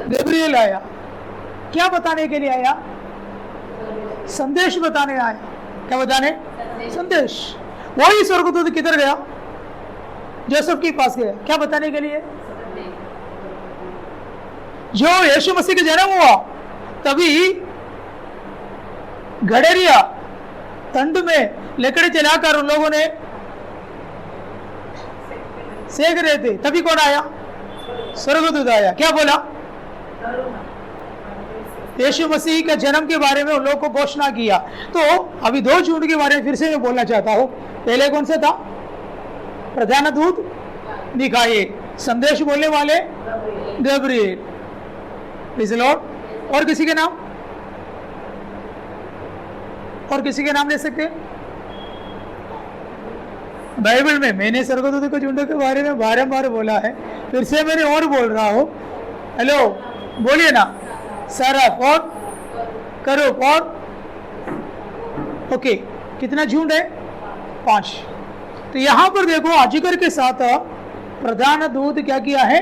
Gabriel आया। क्या बताने के लिए आया? संदेश बताने आया। क्या बताने? संदेश। वही स्वर्गदूत किधर गया? जोसेफ के पास गया। क्या बताने के लिए? जो यीशु मसीह का जन्म हुआ तभी गडरिया तंड में लकड़ी जलाकर उन लोगों ने सेक रहे थे, तभी कौन आया? स्वर्गदूत आया। क्या बोला? यीशु मसीह का जन्म के बारे में उन लोगों को घोषणा किया। तो अभी 2 झूठ के बारे में फिर से मैं बोलना चाहता हूं। पहले कौन सा था? प्रधान दूत मिकाएल, संदेश बोलने वाले गैब्रियल। Praise the Lord. और किसी के नाम? और किसी के नाम ले सकते? बाइबल में मैंने स्वर्गदूत के झुंड के बारे में बारंबार बोला है, फिर से मैंने और बोल रहा हूं। हेलो, बोलिए ना। सरफ और करूब और ओके, कितना झुंड है? 5। तो यहां पर देखो, अजगर के साथ प्रधान दूत क्या किया है?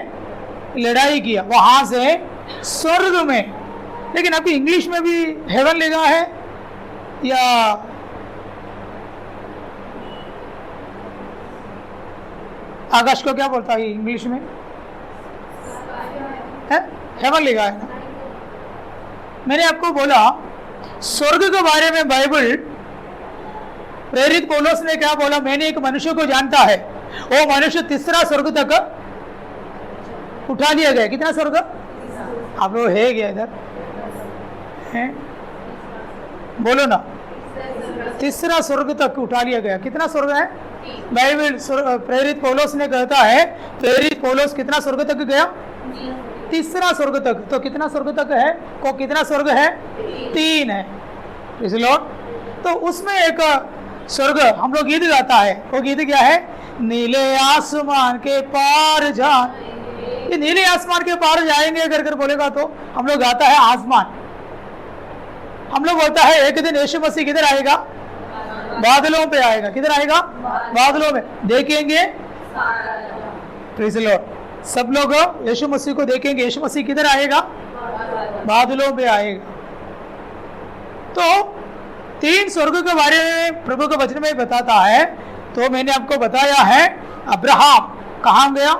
लड़ाई किया वहां से स्वर्ग में। लेकिन अभी इंग्लिश में भी हेवन लिखा है या आकाश को क्या बोलता है इंग्लिश में? है हेवन लिखा है ना। मैंने आपको बोला स्वर्ग के बारे में बाइबल प्रेरित पौलुस ने क्या बोला? मैंने एक मनुष्य को जानता है, वो मनुष्य 3रा स्वर्ग तक उठा लिया गया। कितना स्वर्ग? आप लोग है गया इधर है? बोलो ना। 3रा स्वर्ग तक उठा लिया गया। कितना स्वर्ग है? बाइबल प्रेरित पौलुस ने कहता है, प्रेरित पौलुस कितना स्वर्ग तक गया? 3रा स्वर्ग तक। तो कितना स्वर्ग तक है? को कितना स्वर्ग है? 3 है। Praise the Lord. तो उसमें एक स्वर्ग हम लोग गीत गाता है। वो गीत क्या है? नीले आसमान के पार जा। ये नीले आसमान के पार जाएंगे अगर बोलेगा तो हम लोग गाता है आसमान। हम लोग बोलता है एक दिन यीशु मसीह किधर आएगा? बादलों पे आएगा। किधर आएगा? बादलों में देखेंगे। Praise the Lord. सब लोग यीशु मसीह को देखेंगे। यीशु मसीह किधर आएगा? बादलों पे आएगा। तो 3 स्वर्ग के बारे में प्रभु के वचन में बताता है। तो मैंने आपको बताया है अब्राहम कहां गया?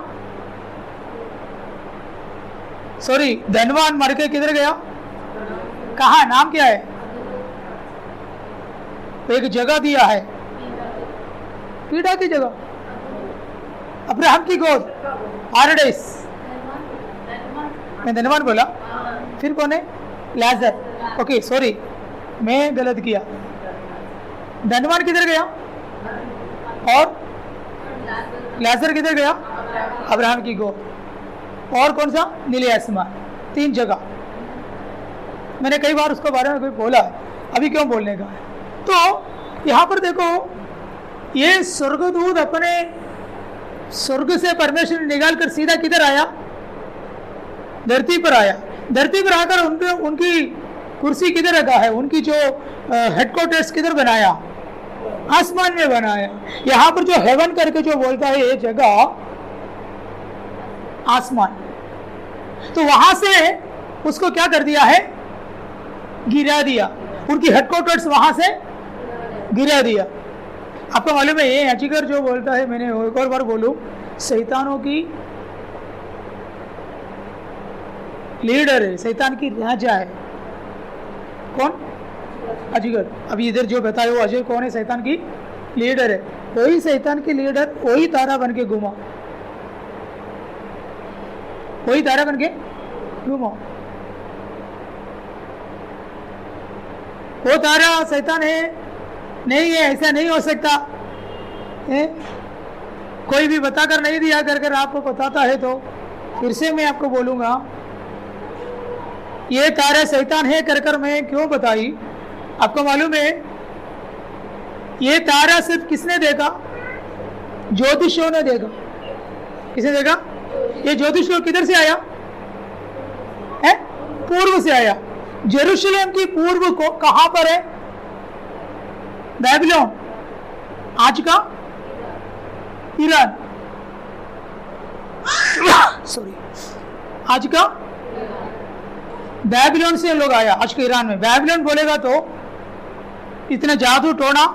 सॉरी, धनवान मर के किधर गया? कहा? नाम क्या है? एक जगह दिया है, पीड़ा की जगह, अब्राहम की गोद, पैराडाइस। मैं धनवान बोला, फिर कौन है? लाजर। ओके सॉरी, मैं गलत किया। धनवान किधर गया? और लाजर किधर गया? अब्राहम की गोद। और कौन सा? नीले आसमान। 3 जगह। मैंने कई बार उसके बारे में कोई बोला है, अभी क्यों बोलने का है? तो यहाँ पर देखो, ये स्वर्गदूत अपने स्वर्ग से परमेश्वर निकाल कर सीधा किधर आया? धरती पर आया। धरती पर आकर उनकी कुर्सी किधर रखा है? उनकी जो हेडक्वार्टर्स किधर बनाया? आसमान में बनाया। यहाँ पर जो हेवन करके जो बोलता है ये जगह आसमान। तो वहां से उसको क्या कर दिया है? गिरा दिया। उनकी हेडक्वार्टर्स वहां से गिरा दिया। आपको मालूम है ये अजगर जो बोलता है, मैंने एक और बार बोलूं, शैतानों की लीडर है, शैतान की राजा है। कौन? अजगर। अभी इधर जो बताए वो अजगर कौन है? शैतान की लीडर है। वही शैतान की लीडर वही तारा बन के घूमा, वही तारा बन के घूमा। वो तारा शैतान है? नहीं है, ऐसा नहीं हो सकता है? कोई भी बताकर नहीं दिया कर आपको बताता है तो फिर से मैं आपको बोलूंगा, ये तारा शैतान है कर मैं क्यों बताई? आपको मालूम है ये तारा सिर्फ किसने देखा? ज्योतिषियों ने देखा। किसने देखा? ये ज्योतिष किधर से आया है? पूर्व से आया। जेरूशलेम की पूर्व को कहां पर है? बेबीलोन, आज का ईरान। सॉरी, आज का बेबीलोन से लोग आया आज के ईरान में। बेबीलोन बोलेगा तो इतना जादू टोना,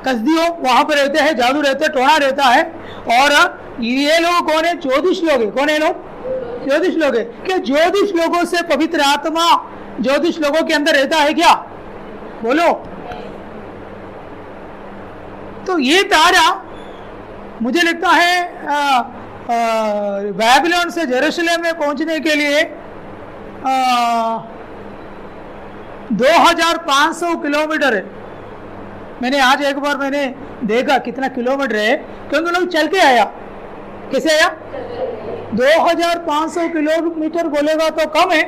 कसदियों वहां पर रहते हैं, जादू रहते हैं, टोना रहता है। और ये लोग कौन है? ज्योतिष लोग है। कौन है लोग? ज्योतिष लोग है। क्या ज्योतिष लोगों से पवित्र आत्मा ज्योतिष लोगों के अंदर रहता है क्या? बोलो। तो ये तारा मुझे लगता है बेबीलोन से जेरूसलम में पहुंचने के लिए 2500 किलोमीटर है। मैंने आज एक बार मैंने देखा कितना किलोमीटर है, क्योंकि लोग चल के आया। कैसे आया? 2500 किलोमीटर बोलेगा तो कम है।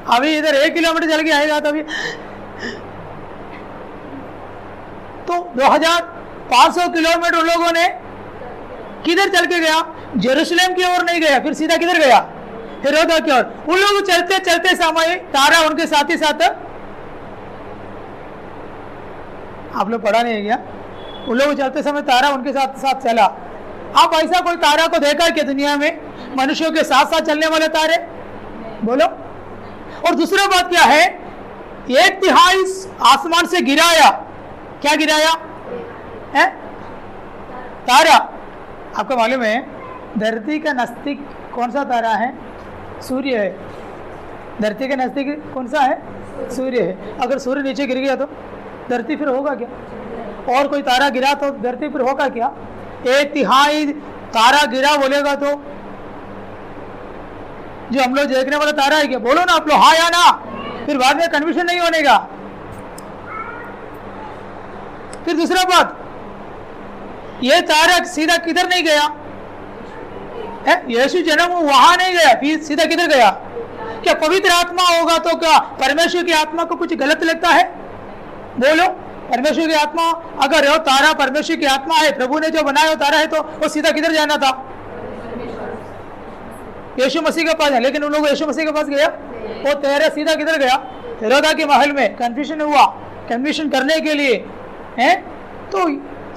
अभी इधर 1 किलोमीटर चल के आएगा तो अभी तो 2500 किलोमीटर उन लोगों ने किधर चल के गया? जेरूसलम की ओर नहीं गया, फिर सीधा किधर गया? हेरोदा की ओर। उन लोग चलते चलते समय तारा उनके साथ ही साथ, आप लोग पढ़ा नहीं है क्या? उन लोग चलते समय तारा उनके साथ साथ चला। आप ऐसा कोई तारा को देखा कि दुनिया में मनुष्यों के साथ साथ चलने वाले तारे? बोलो। और दूसरा बात क्या है? 1/3 आसमान से गिराया। क्या गिराया है? तारा। आपको मालूम है धरती का नजदीक कौन सा तारा है? सूर्य है। धरती के नजदीक कौन सा है? सूर्य है। अगर सूर्य नीचे गिर गया तो धरती फिर होगा क्या? और कोई तारा गिरा तो धरती फिर होगा क्या? 1/3 तारा गिरा बोलेगा तो जो हम लोग देखने वाला तारा है क्या? बोलो ना आप लोग, हाँ या ना, फिर बाद में कन्फ्यूजन नहीं होने का। फिर दूसरा बात, ये तारा सीधा किधर नहीं गया है? यीशु जन्म वहां नहीं गया, फिर सीधा किधर गया? क्या पवित्र आत्मा होगा तो क्या परमेश्वर की आत्मा को कुछ गलत लगता है? बोलो। परमेश्वर की आत्मा अगर हो, तारा परमेश्वर की आत्मा है, प्रभु ने जो बनाया हो तारा है, तो वो सीधा किधर जाना था? यीशु मसीह के पास है। लेकिन उन लोग यीशु मसीह के पास गया, वो तारा सीधा किधर गया? हेरोदा के महल में। कंफ्यूजन हुआ। कंफ्यूजन करने के लिए है। तो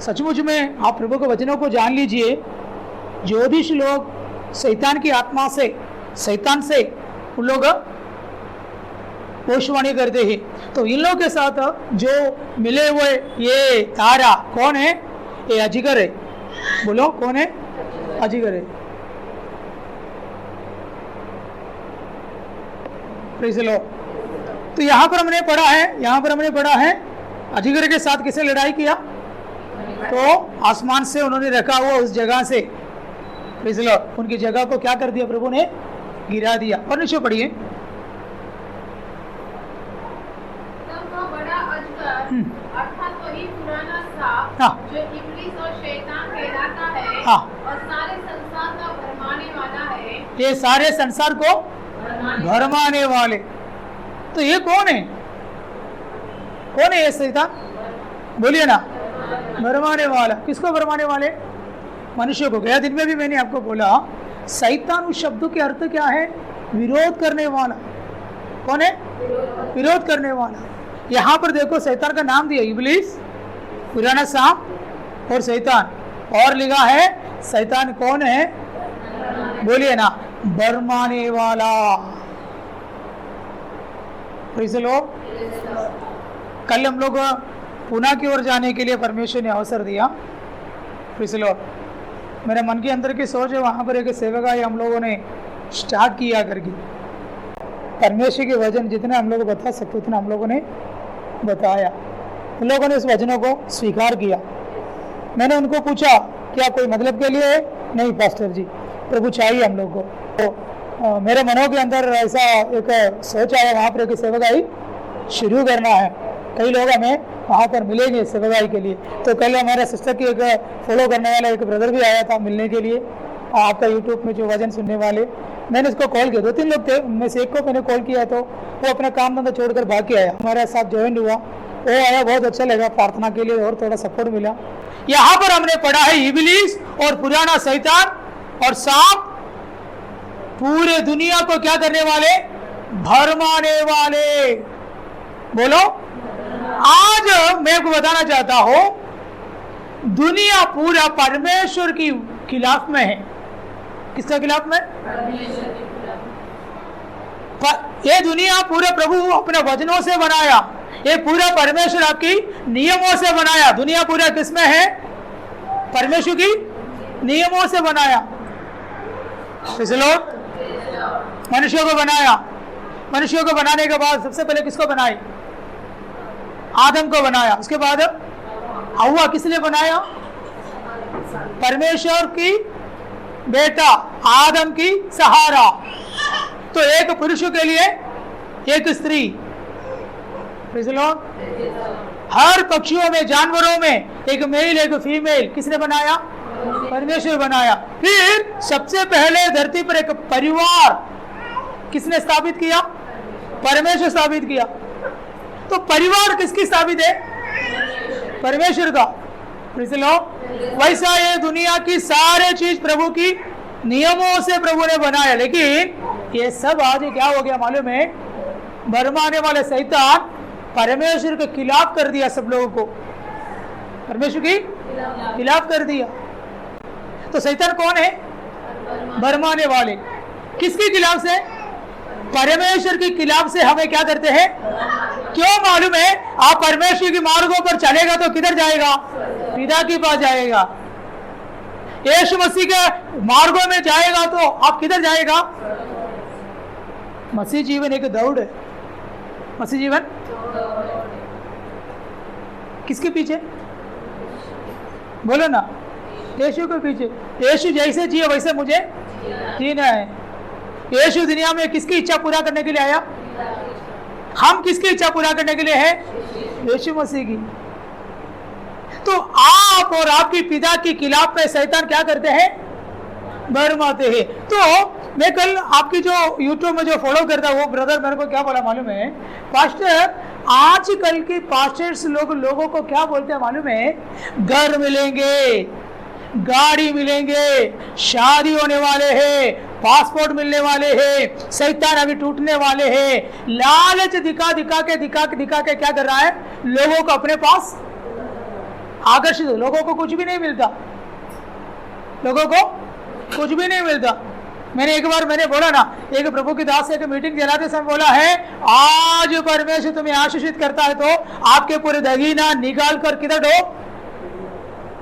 सचमुच में आप प्रभु के वचनों को जान लीजिए। ज्योतिष लोग शैतान की आत्मा से, शैतान से उन लोग भविष्यवाणी करते हैं। तो इन लोगों के साथ जो मिले हुए ये तारा कौन है? ये अजगर है। बोलो कौन है? अजगर है। Praise the Lord. तो यहाँ पर हमने पढ़ा है अजगर के साथ किसे लड़ाई किया? तो आसमान से उन्होंने रखा हुआ उस जगह से, प्रेज़ द लॉर्ड, उनकी जगह को क्या कर दिया? प्रभु ने गिरा दिया। और नीचे पढ़िए। अर्थात वही पुराना सांप जो इब्लीस और शैतान कहलाता है और सारे संसार का भरमाने वाला है। ये सारे संसार को भरमाने वाले। तो ये कौन है? कौन है ये शैतान? बोलिए ना। भरमाने वाला। किसको भरमाने वाले? मनुष्य को। गया दिन में भी मैंने आपको बोला शैतान उस शब्द के अर्थ क्या है? विरोध करने वाला। कौन है? विरोध करने वाला। यहाँ पर देखो शैतान का नाम दिया इब्लीस, पुराना सांप और शैतान, और लिखा है शैतान कौन है? बोलिए ना। भरमाने वाला। Praise the Lord. कल हम लोग पुणे की ओर जाने के लिए परमेश्वर ने अवसर दिया। Praise the Lord. मेरे मन के अंदर की सोच है वहाँ पर एक सेवकाई हम लोगों ने स्टार्ट किया करके। परमेश्वर के वचन जितने हम लोग बता सकते उतना हम लोगों ने बताया। उन लोगों ने उस वचनों को स्वीकार किया। मैंने उनको पूछा क्या कोई मतलब के लिए है? नहीं पास्टर जी, प्रभु चाहिए हम लोग को। तो मेरे मनों के अंदर ऐसा एक सोच आया, वहाँ पर एक सेवकाई शुरू करना है। कई लोग हमें वहाँ पर मिलेंगे सेवकाई के लिए। तो कल हमारे सिस्टर की एक फॉलो करने वाला एक ब्रदर भी आया था मिलने के लिए, आपका यूट्यूब में जो वचन सुनने वाले। मैंने उसको कॉल किया, 2-3 लोग थे, उनमें से एक को मैंने कॉल किया तो वो अपना काम धंधा छोड़कर भाग के आया, हमारे साथ ज्वाइन हुआ। वो आया, बहुत अच्छा लगा, प्रार्थना के लिए और थोड़ा सपोर्ट मिला। यहाँ पर हमने पढ़ा है इब्लीस और पुराना शैतान और सांप पूरे दुनिया को क्या करने वाले? भरमाने वाले। बोलो। आज मैं आपको बताना चाहता हूं दुनिया पूरा परमेश्वर की खिलाफ में है। किसका खिलाफ में? ये दुनिया पूरे प्रभु अपने वचनों से बनाया, ये पूरा परमेश्वर आपकी नियमों से बनाया। दुनिया पूरा किसमें है? परमेश्वर की नियमों से बनाया। लोग मनुष्यों को बनाया। मनुष्यों को बनाने के बाद सबसे पहले किसको बनाए? आदम को बनाया। उसके बाद हव्वा किसने बनाया? परमेश्वर की बेटा आदम की सहारा। तो एक पुरुष के लिए एक स्त्री। हर पक्षियों में, जानवरों में एक मेल एक फीमेल किसने बनाया? परमेश्वर बनाया। फिर सबसे पहले धरती पर एक परिवार किसने स्थापित किया? परमेश्वर स्थापित किया। तो परिवार किसकी स्थापित है? परमेश्वर का। वैसा ये दुनिया की सारे चीज प्रभु की नियमों से प्रभु ने बनाया। लेकिन ये सब आज क्या हो गया मालूम है? भरमाने वाले शैतान परमेश्वर के खिलाफ कर दिया। सब लोगों को परमेश्वर की खिलाफ कर दिया। तो शैतान कौन है? भरमाने वाले। किसके खिलाफ से? परमेश्वर के खिलाफ से हमें क्या करते हैं? क्यों मालूम है? आप परमेश्वर की मार्गों पर चलेगा तो किधर जाएगा? पिता के पास जाएगा। यीशु मसीह के मार्गों में जाएगा तो आप किधर जाएगा? मसीह जीवन एक दौड़ है। मसीह जीवन किसके पीछे? बोलो ना, यीशु के पीछे। यीशु जैसे जिए वैसे मुझे जीना है। यीशु दुनिया में किसकी इच्छा पूरा करने के लिए आया? हम किसकी इच्छा पूरा करने के लिए है? यीशु मसीह की। तो आप और आपकी पिता के खिलाफ में शैतान क्या करते हैं? भरमाते हैं। तो मैं कल आपकी जो यूट्यूब में जो फॉलो करता है वो ब्रदर मेरे को क्या बोला मालूम है? पास्टर, आजकल के पास्टर्स लोगों को क्या बोलते हैं मालूम है? घर मिलेंगे, गाड़ी मिलेंगे, शादी होने वाले हैं, पासपोर्ट मिलने वाले हैं, शैतान अभी टूटने वाले हैं। लालच दिखा के क्या कर रहा है? लोगों को अपने पास आकर्षित। लोगों को कुछ भी नहीं मिलता। लोगों को कुछ भी नहीं मिलता। मैंने एक बार बोला ना, एक प्रभु की दास से एक मीटिंग चलाते समय बोला है, आज परमेश्वर तुम्हें आशीषित करता है तो आपके पूरे दगीना निकाल कर किधर दो?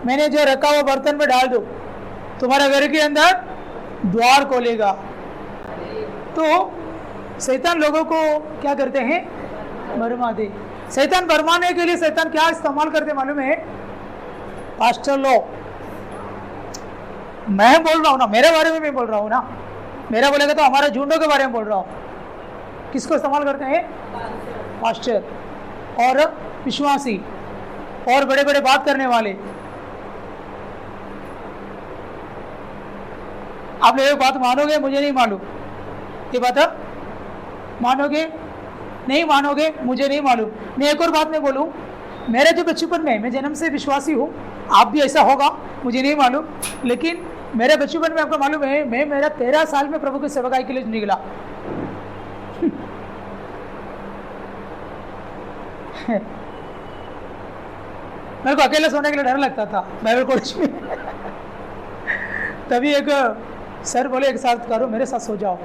मैंने जो रखा हुआ बर्तन में डाल दो, तुम्हारे घर के अंदर द्वार खोलेगा। तो शैतान लोगों को क्या करते हैं? भरमा दे। शैतान भरमाने के लिए शैतान क्या इस्तेमाल करते मालूम है? पास्टर लोग, मैं बोल रहा हूँ ना, मेरे बारे में मैं बोल रहा हूँ ना, मेरा बोलेगा तो हमारे झुंडों के बारे में बोल रहा हूँ। किसको इस्तेमाल करते हैं? पास्टर और विश्वासी और बड़े बड़े बात करने वाले। आप लोग बात मानोगे? मुझे नहीं मालूम। ये बात आप मानोगे? नहीं मानोगे? मुझे नहीं मालूम। मैं एक और बात नहीं बोलूँ, मेरे जो बचपन में, मैं जन्म से विश्वासी हूँ, आप भी ऐसा होगा मुझे नहीं मालूम, लेकिन मेरे बचपन में आपको मालूम है मैं मेरा 13 साल में प्रभु की सेवकाई के लिए निकला। मेरे को अकेले सोने के लिए डर लगता था बाइबल कॉलेज में। तभी एक सर बोले एक साथ करो, मेरे साथ सो जाओ।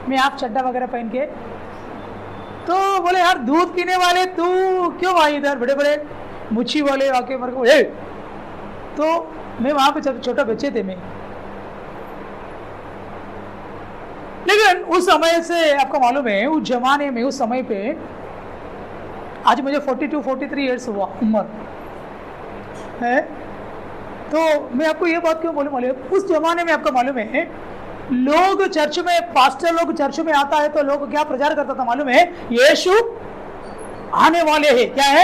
मैं आप चड्डा वगैरह पहन के, तो बोले यार दूध पीने वाले तू क्यों भाई इधर? बड़े बड़े मुच्छी वाले आके मेरे को, तो मैं वहां पे छोटा बच्चे थे मैं। लेकिन उस समय से आपको मालूम है, उस जमाने में, उस समय पे, आज मुझे 42-43 ईयर्स हुआ उम्र है। तो मैं आपको ये बात क्यों बोलूं मालूम है? उस जमाने में आपको मालूम है, लोग चर्च में, पास्टर लोग चर्च में आता है तो लोग क्या प्रचार करता था मालूम है? यीशु आने वाले हैं। क्या है?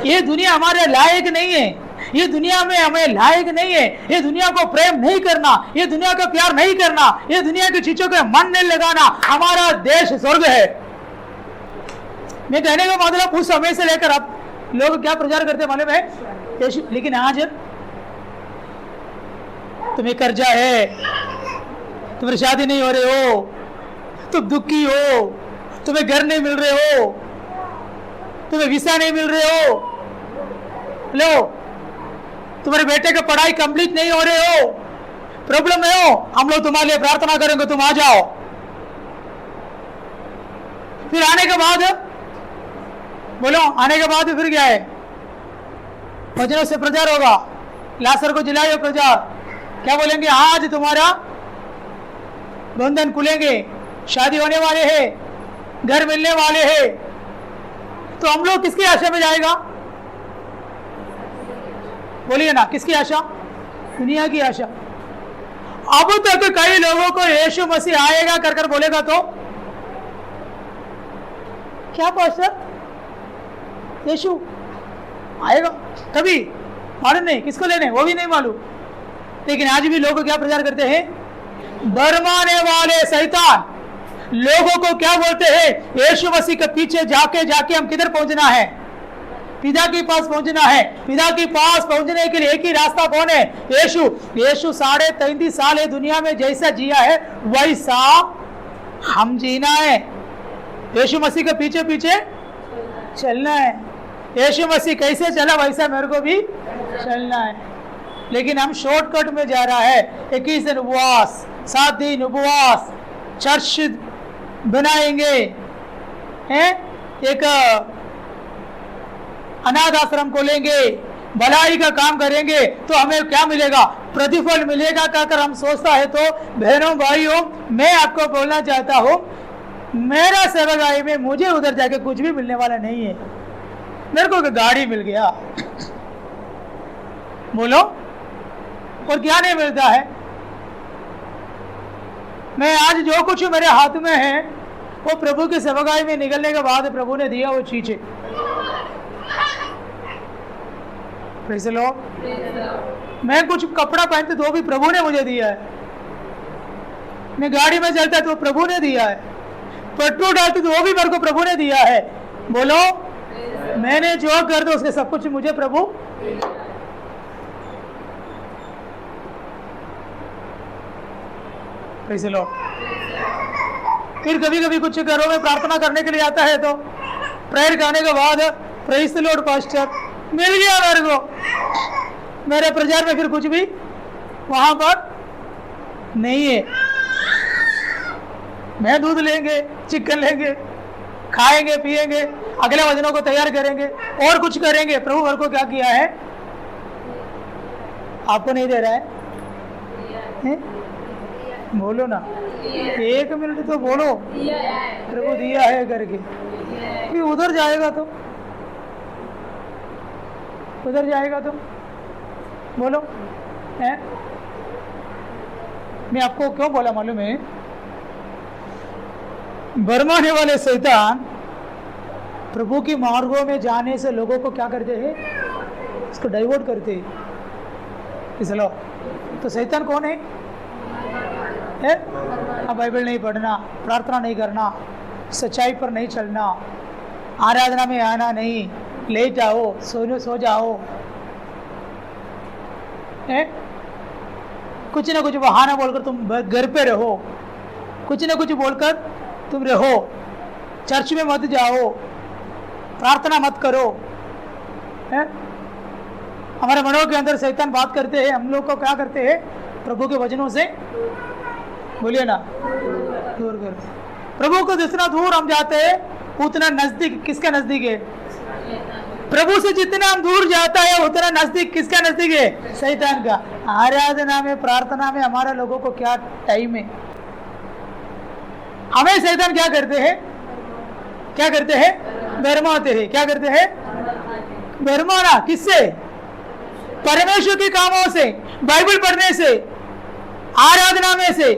ये दुनिया हमारे लायक नहीं है, ये दुनिया में हमें लायक नहीं है, ये दुनिया को प्रेम नहीं करना, ये दुनिया को प्यार नहीं करना, ये दुनिया की चीजों को मन नहीं लगाना, हमारा देश स्वर्ग है। मैं कहने का मतलब उस समय से लेकर अब लोग क्या प्रचार करते मालूम है? लेकिन आज तुम्हें कर्जा है, तुम्हारी शादी नहीं हो रहे हो, तुम दुखी हो, तुम्हें घर नहीं मिल रहे हो, तुम्हें वीसा नहीं मिल रहे हो, लो तुम्हारे बेटे का पढ़ाई कंप्लीट नहीं हो रहे हो, प्रॉब्लम है हो, हम लोग तुम्हारे लिए प्रार्थना करेंगे, तुम आ जाओ। फिर आने के बाद बोलो, आने के बाद फिर क्या है? वचनों से प्रचार होगा। लाजर को जिलाए प्रचार, क्या बोलेंगे? आज तुम्हारा बंधन खुलेंगे, शादी होने वाले हैं, घर मिलने वाले हैं। तो हम लोग किसकी आशा में जाएगा? बोलिए ना, किसकी आशा? दुनिया की आशा। अब तक कई लोगों को यीशु मसीह आएगा कर कर बोलेगा तो क्या पास्टर, यीशु आएगा कभी? मालूम नहीं, किसको लेने वो भी नहीं मालूम। लेकिन आज भी लोग क्या प्रचार करते हैं? भरमाने वाले शैतान लोगों को क्या बोलते हैं? यीशु मसीह के पीछे जाके जाके हम किधर पहुंचना है? पिता के पास पहुंचना है। पिता के पास पहुंचने के लिए एक ही रास्ता कौन है? यीशु। यीशु 33.5 साल है दुनिया में जैसा जिया है वैसा हम जीना है। यीशु मसीह के पीछे पीछे चलना है। यीशु मसीह कैसे चला वैसा मेरे को भी चलना है। लेकिन हम शॉर्टकट में जा रहा है। 21 दिन उपवास, 7 दिन उपवास, चर्च बनाएंगे, एक अनाथ आश्रम खोलेंगे, भलाई का काम करेंगे तो हमें क्या मिलेगा? प्रतिफल मिलेगा कहकर हम सोचता है। तो बहनों भाइयों, मैं आपको बोलना चाहता हूं, मेरा सेवकाई में मुझे उधर जाके कुछ भी मिलने वाला नहीं है। मेरे को गाड़ी मिल गया, बोलो, और क्या नहीं मिलता है? मैं आज जो कुछ मेरे हाथ में है वो प्रभु की सेवकाई में निकलने के बाद प्रभु ने दिया वो चीजें। Praise the Lord. मैं कुछ कपड़ा पहनते तो भी प्रभु ने मुझे दिया है। मैं गाड़ी में चलता तो प्रभु ने दिया है। पेट्रोल डालती तो वो भी मेरे को प्रभु ने दिया है। बोलो, मैंने जो कर दो उसके सब कुछ मुझे प्रभु। Praise the Lord. फिर कभी कभी कुछ घरों में प्रार्थना करने के लिए आता है तो प्रेयर करने के बाद प्रेज़ द लॉर्ड पास्टर मिल गया मेरे को। मेरे प्रचार में फिर कुछ भी वहां पर नहीं है। मैं दूध लेंगे, चिकन लेंगे, खाएंगे, पिएंगे, अगले वचनों को तैयार करेंगे और कुछ करेंगे। प्रभु मेरे को क्या किया है? आपको नहीं दे रहा है? बोलो ना, 1 मिनट तो बोलो। प्रभु दिया है करके। फिर उधर जाएगा तो बोलो है? मैं आपको क्यों बोला मालूम है? भरमाने वाले शैतान प्रभु की मार्गों में जाने से लोगों को क्या करते हैं? इसको डाइवर्ट करते हैं। चलो, तो शैतान कौन है? अब बाइबल नहीं पढ़ना, प्रार्थना नहीं करना, सच्चाई पर नहीं चलना, आराधना में आना नहीं, लेट आओ, सो जाओ, कुछ ना कुछ बहाना बोलकर तुम घर पे रहो, कुछ ना कुछ बोलकर तुम रहो, चर्च में मत जाओ, प्रार्थना मत करो। हमारे मनों के अंदर शैतान बात करते हैं, हम लोग को क्या करते हैं? प्रभु के वचनों से, बोलिए ना, दूर कर। प्रभु को जितना दूर हम जाते हैं उतना नजदीक किसका नजदीक है? प्रभु से जितना हम दूर जाता है उतना नजदीक किसका नजदीक है? शैतान का। आराधना में, प्रार्थना में हमारे लोगों को क्या टाइम है? हमें शैतान क्या करते हैं? भरमाते हैं। क्या करते हैं? भरमाना। किससे? परमेश्वर के कामों से, बाइबल पढ़ने से, आराधना में से।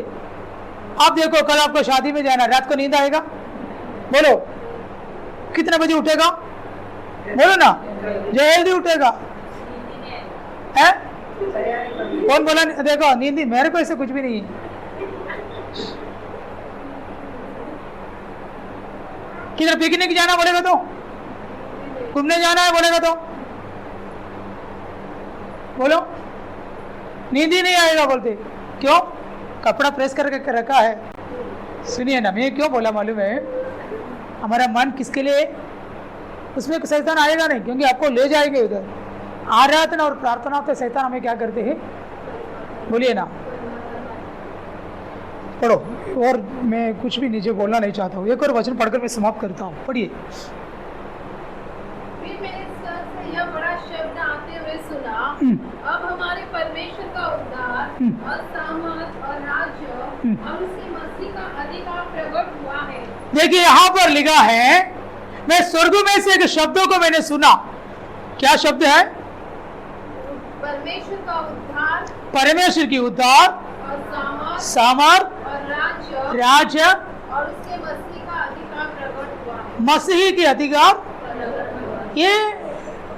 आप देखो, कल आपको शादी में जाना, रात को नींद आएगा? बोलो, कितने बजे उठेगा? बोलो ना, जल्दी उठेगा है? कौन बोला? देखो, नींद मेरे को ऐसे कुछ भी नहीं है। किधर पिकनिक जाना बोलेगा तो, घूमने जाना है बोलेगा तो बोलो, नींद ही नहीं आएगा बोलते। क्यों? कपड़ा प्रेस करके रखा है। सुनिए ना, मैं क्यों बोला मालूम है? हमारा मन किसके लिए? उसमें शैतान आएगा नहीं, क्योंकि आपको ले जाएंगे उधर। आराधना और प्रार्थना पे शैतान हमें क्या करते हैं? बोलिए ना, पढ़ो और मैं कुछ भी नीचे बोलना नहीं चाहता हूँ। एक और वचन पढ़कर मैं समाप्त करता हूँ। पढ़िए। फिर मैंने स्वर से यह बड़ा शब्द आते हुए सुना, अब हमारे परमेश्वर का उद्धार और सामर्थ और राज्य और उसकी मसीह का अधिकार प्रकट हुआ है। देखिए यहाँ पर लिखा है, मैं स्वर्ग में से एक शब्दों को मैंने सुना। क्या शब्द है? परमेश्वर का उद्धार, परमेश्वर की उद्धार और सामर्थ और राज्य और उसके मसीह का अधिकार प्रकट हुआ है। मसीह के अधिकार। ये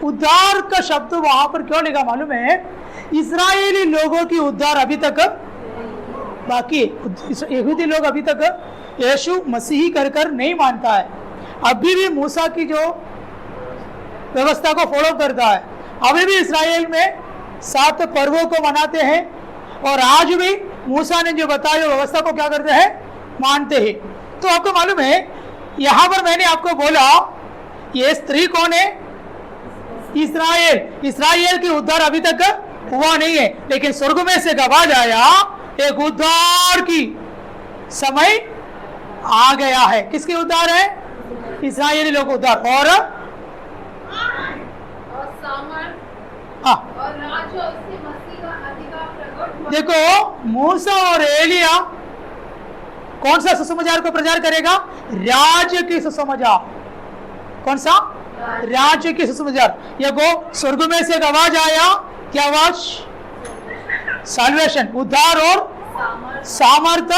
उद्धार का शब्द वहां पर क्यों लिखा मालूम है? इस्राएली लोगों की उद्धार अभी तक बाकी, यहूदी लोग अभी तक यीशु मसीही कर नहीं मानता है। अभी भी मूसा की जो व्यवस्था को फॉलो करता है। अभी भी इस्राएल में 7 पर्वों को मनाते हैं और आज भी मूसा ने जो बताया व्यवस्था को क्या करते हैं? मानते हैं। तो आपको मालूम है, यहाँ पर मैंने आपको बोला ये स्त्री कौन है? इस्राएल। इस्राएल की उद्धार अभी तक हुआ नहीं है, लेकिन स्वर्ग में से एक आवाज आया, एक उद्धार की समय आ गया है। किसके उद्धार है? इस्राएली लोग उद्धार और सामर्थ और राज्य और उसके मसीह का अधिकार प्रकट हुआ। देखो मूसा और एलिया कौन सा सुसमाचार को प्रचार करेगा? राज्य की सुसमाचार। कौन सा? राज्य की सुसमाचार। ये वो स्वर्ग में से एक आवाज आया। क्या आवाज? साल्वेशन, उद्धार और सामर्थ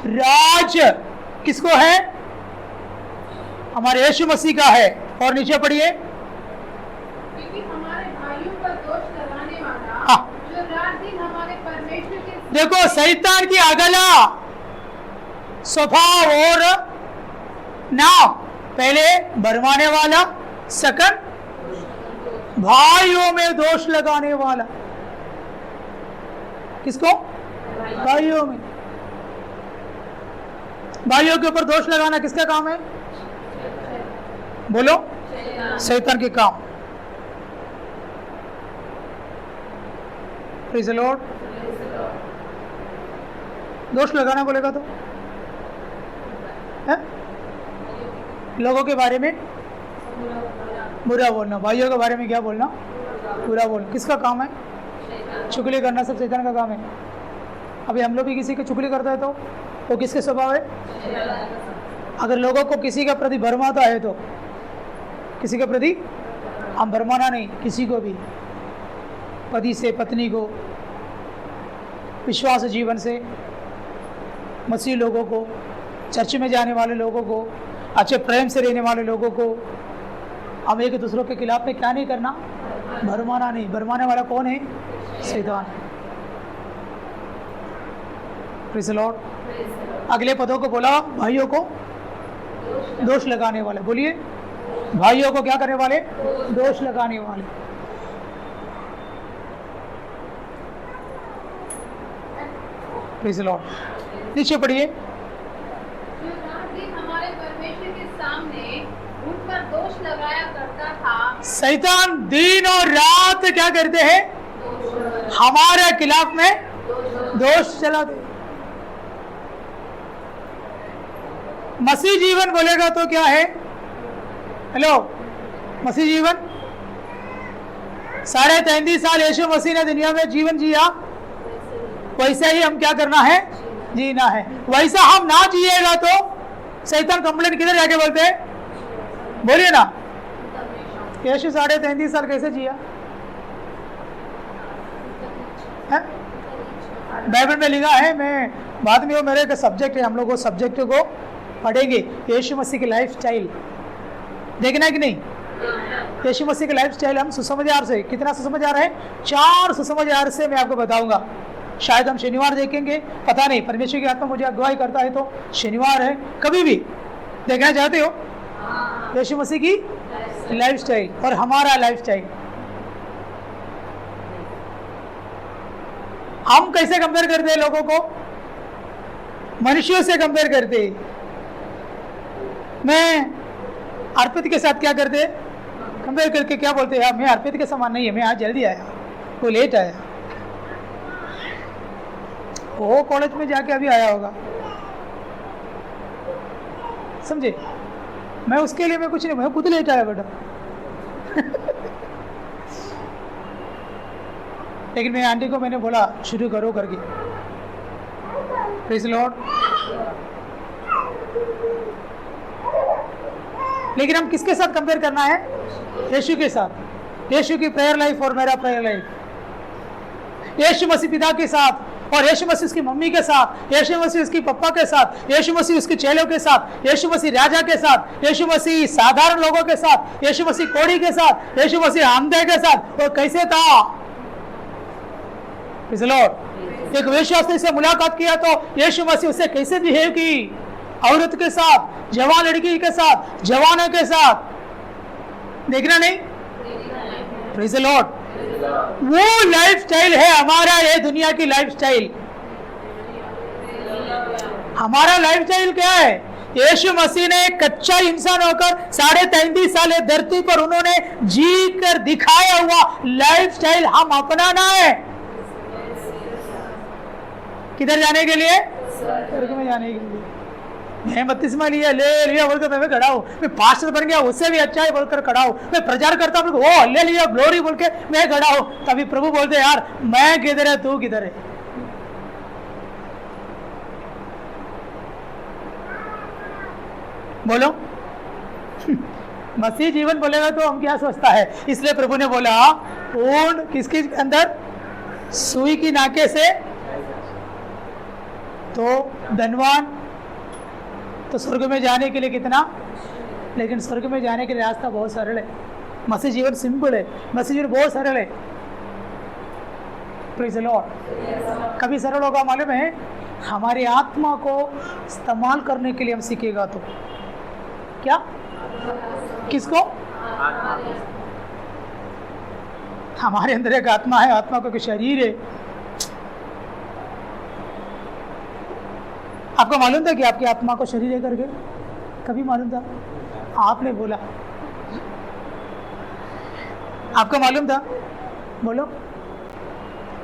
राज्य किसको है? हमारे यीशु मसीह का है। और नीचे पढ़िए। क्योंकि हमारे भाइयों पर दोष लगाने वाला जो रात दिन हमारे परमेश्वर के, देखो शैतान की अगला स्वभाव और नाम, पहले भरमाने वाला, सेकंड भाइयों में दोष लगाने वाला। किसको? भाइयों में। भाइयों के ऊपर दोष लगाना किसका काम है? बोलो। शैतान के काम। Praise the Lord. दोष लगाना बोलेगा तो है? लोगों के बारे में बुरा बोलना, भाइयों के बारे में क्या बोलना? बुरा बोलना। किसका काम है? चुगली करना सब शैतान का काम है। अभी हम लोग भी किसी की चुगली करता है तो वो किसके स्वभाव है? अगर लोगों को किसी के प्रति भरमाता है तो किसी के प्रति हम भरमाना नहीं, किसी को भी, पति से पत्नी को, विश्वास जीवन से मसीह लोगों को, चर्च में जाने वाले लोगों को, अच्छे प्रेम से रहने वाले लोगों को हम एक दूसरों के खिलाफ में क्या नहीं करना? भरमाना नहीं। भरमाने वाला कौन है? शैतान। Praise the Lord. अगले पदों को बोला, भाइयों को दोष लगाने वाले। बोलिए, भाइयों को क्या करने वाले? दोष लगाने वाले। Praise the Lord. नीचे पढ़िए। हमारे परमेश्वर के सामने उन पर दोष लगाया करता था। शैतान दिन और रात क्या करते हैं? हमारे खिलाफ में दोष चलाते। मसीह जीवन बोलेगा तो क्या है? हेलो, मसीह जीवन 33.5 साल यीशु मसीह ने दुनिया में जीवन जिया, वैसा ही हम क्या करना है? जीना है। वैसा हम ना जिएगा तो शैतान कंप्लेंट किधर जाके बोलते हैं? बोलिए ना। यीशु 33.5 साल कैसे जिया? बाइबल में लिखा है, मैं बाद में वो मेरे का सब्जेक्ट है, हम लोग वो सब्जेक्ट को पढ़ेंगे। यीशु मसीह की लाइफ स्टाइल देखना है कि नहीं? यीशु मसीह की लाइफ स्टाइल हम सुसमाचार से, कितना सुसमाचार है? 4 सुसमाचार से मैं आपको बताऊंगा। शायद हम शनिवार देखेंगे, पता नहीं, परमेश्वर की आत्मा मुझे अगुवाई करता है तो शनिवार है। कभी भी देखना चाहते हो यीशु मसीह की लाइफ स्टाइल और हमारा लाइफ स्टाइल, हम कैसे कंपेयर करते हैं लोगों को? मनुष्यों से कंपेयर करते हैं। मैं अर्पित के साथ क्या करते हैं? कंपेयर करके क्या बोलते हैं? मैं अर्पित के समान नहीं है, मैं आज जल्दी आया, वो लेट आया, वो कॉलेज में जाके अभी आया होगा, समझे? मैं उसके लिए मैं कुछ नहीं, मैं खुद लेट आया बेटा। लेकिन मेरी आंटी को मैंने बोला शुरू करो करके। Praise the Lord. लेकिन हम किसके साथ कंपेयर करना है? यीशु के साथ। यीशु की प्रेयर लाइफ और मेरा प्रेयर लाइफ, यीशु मसीह पिता के साथ और यीशु मसीह उसकी मम्मी के साथ, यीशु मसीह उसकी पापा के साथ, यीशु मसीह उसके चेलों के साथ, यीशु मसीह राजा के साथ, यीशु मसीह साधारण लोगों के साथ, यीशु मसीह कोढ़ी के साथ, यीशु मसीह अंधे के साथ, वो कैसे था? Praise the Lord. एक वेश्यास्त्री से मुलाकात किया तो यीशु मसीह उससे कैसे बिहेव की? औरत के साथ, जवान लड़की के साथ, जवानों के साथ, देखना नहीं? Praise the Lord. वो लाइफ स्टाइल है हमारा, ये दुनिया की लाइफ स्टाइल। हमारा लाइफ स्टाइल क्या है? यीशु मसीह ने एक कच्चा इंसान होकर 33.5 साल धरती पर उन्होंने जी कर दिखाया हुआ लाइफ स्टाइल हम अपनाना है। किधर जाने के लिए? स्वर्ग में जाने के लिए। मैं बपतिस्मा लिया, ले लिया बोलकर मैं खड़ा हूँ, मैं पास्टर बन गया उससे भी अच्छा है बोलकर खड़ा हूँ, मैं प्रचार करता हूँ वो ले लिया ग्लोरी बोल के मैं खड़ा हूँ। तभी प्रभु बोलते यार मैं किधर है, तू किधर है? बोलो। मसीह जीवन बोलेगा तो हम क्या सोचता है? इसलिए प्रभु ने बोला ऊंट किसके अंदर? सुई की नाके से। तो धनवान तो स्वर्ग में जाने के लिए कितना, लेकिन स्वर्ग में जाने के लिए रास्ता बहुत सरल है। मसीह जीवन सिंपल है, मसीह जीवन बहुत सरल है। Praise the Lord. कभी सरल होगा मालूम है? हमारी आत्मा को इस्तेमाल करने के लिए हम सीखेगा तो क्या? किसको? हमारे अंदर एक आत्मा है, आत्मा का शरीर है। आपको मालूम था कि आपकी आत्मा को शरीर है करके? कभी मालूम था? आपने बोला। आपको मालूम था? बोलो।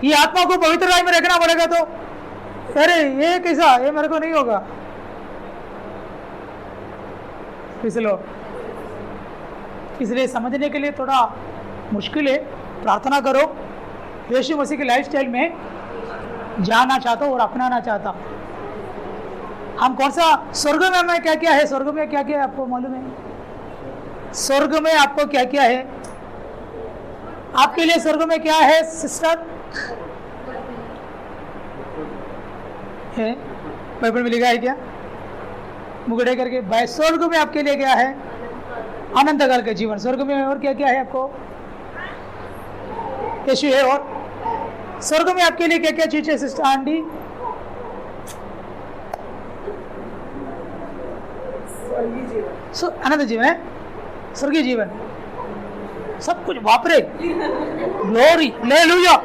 ये आत्मा को पवित्र राय में रखना पड़ेगा तो अरे ये कैसा, ये मेरे को नहीं होगा। इसलिए समझने के लिए थोड़ा मुश्किल है। प्रार्थना करो, यीशु मसीह के लाइफ स्टाइल में जाना चाहता हूँ और अपनाना चाहता। हम कौन सा स्वर्ग में हमें क्या क्या है? स्वर्ग में क्या क्या है आपको मालूम है? स्वर्ग में आपको क्या क्या है? आपके लिए स्वर्ग में क्या है सिस्टर? है बाइबल में लिखा है क्या? मुगड़े करके भाई स्वर्ग में आपके लिए क्या है? अनंत काल का जीवन। स्वर्ग में और क्या क्या है आपको? यीशु है। और स्वर्ग में आपके लिए क्या क्या चीज है सिस्टर आंटी? अनंत जीवन है, स्वर्गीय जीवन, सब कुछ। बाप रे, ग्लोरी, हालेलुया।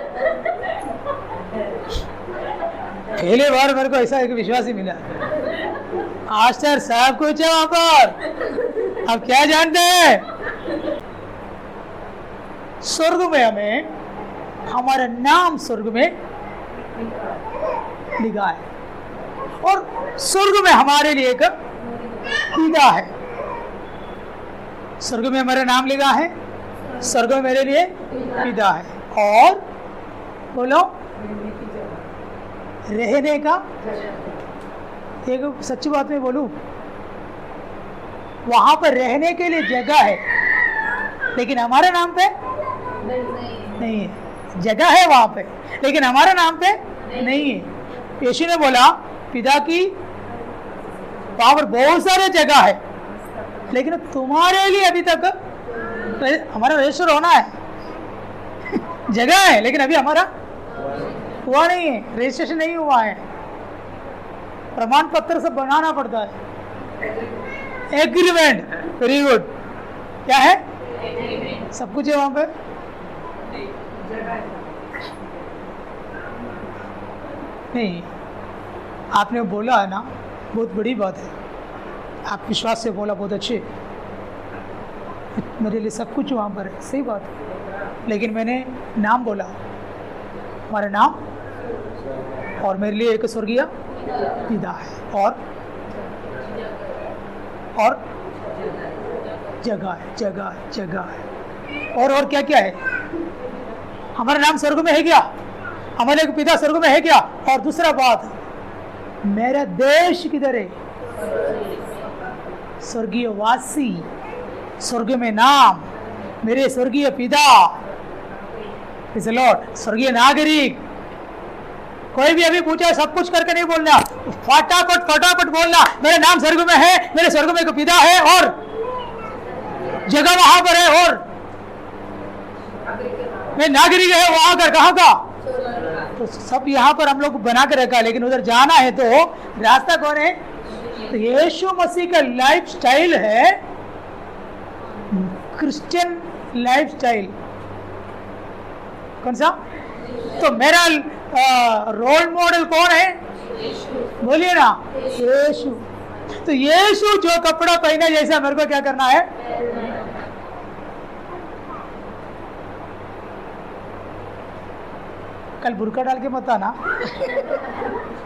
पहले बार मेरे को ऐसा एक विश्वास ही मिला। आज सर सब कुछ है वहां पर। आप क्या जानते हैं? स्वर्ग में हमें हमारा नाम स्वर्ग में लिखा है और स्वर्ग में हमारे लिए एक पिता है। स्वर्ग में हमारा नाम लिखा है, स्वर्ग में मेरे लिए पिता है। और बोलो रहने का, एक सच्ची बात में बोलूं, वहां पर रहने के लिए जगह है, लेकिन हमारे नाम पे नहीं है। जगह है वहां पे, लेकिन हमारे नाम पे नहीं है। यीशु ने बोला पिता की वहां पर बहुत सारे जगह है, लेकिन तुम्हारे लिए अभी तक हमारा रजिस्टर होना है। जगह है लेकिन अभी हमारा हुआ नहीं है, रजिस्ट्रेशन नहीं हुआ है, प्रमाण पत्र सब बनाना पड़ता है। Agreement, very good. क्या है? सब कुछ है वहां पे। नहीं, आपने बोला है ना, बहुत बड़ी बात है। आप विश्वास से बोला, बहुत अच्छे। मेरे लिए सब कुछ वहाँ पर है, सही बात है। लेकिन मैंने नाम बोला, हमारा नाम, और मेरे लिए एक स्वर्गीय पिता है। और और जगह है, जगह है, जगह है। और क्या क्या है? हमारा नाम स्वर्ग में है क्या? हमारे पिता स्वर्ग में है क्या? और दूसरा बात, मेरा देश किधर है? स्वर्गीय वासी, स्वर्ग में नाम, मेरे स्वर्गीय पिता, इस लॉर्ड, स्वर्गीय नागरिक। कोई भी अभी पूछा, सब कुछ करके नहीं बोलना, फटाफट फटाफट बोलना, मेरा नाम स्वर्ग में है, मेरे स्वर्ग में एक पिता है और जगह वहां पर है, और मैं नागरिक है वहां का, कहां का? तो सब यहाँ पर हम लोग बना के रखा है, लेकिन उधर जाना है तो रास्ता कौन है? तो यीशु मसीह का लाइफ स्टाइल है क्रिश्चियन लाइफ स्टाइल। कौन सा? तो मेरा रोल मॉडल कौन है? बोलिए ना, यीशु। तो यीशु जो कपड़ा पहने जैसा मेरे को क्या करना है? कल बुर्का डाल के मत आना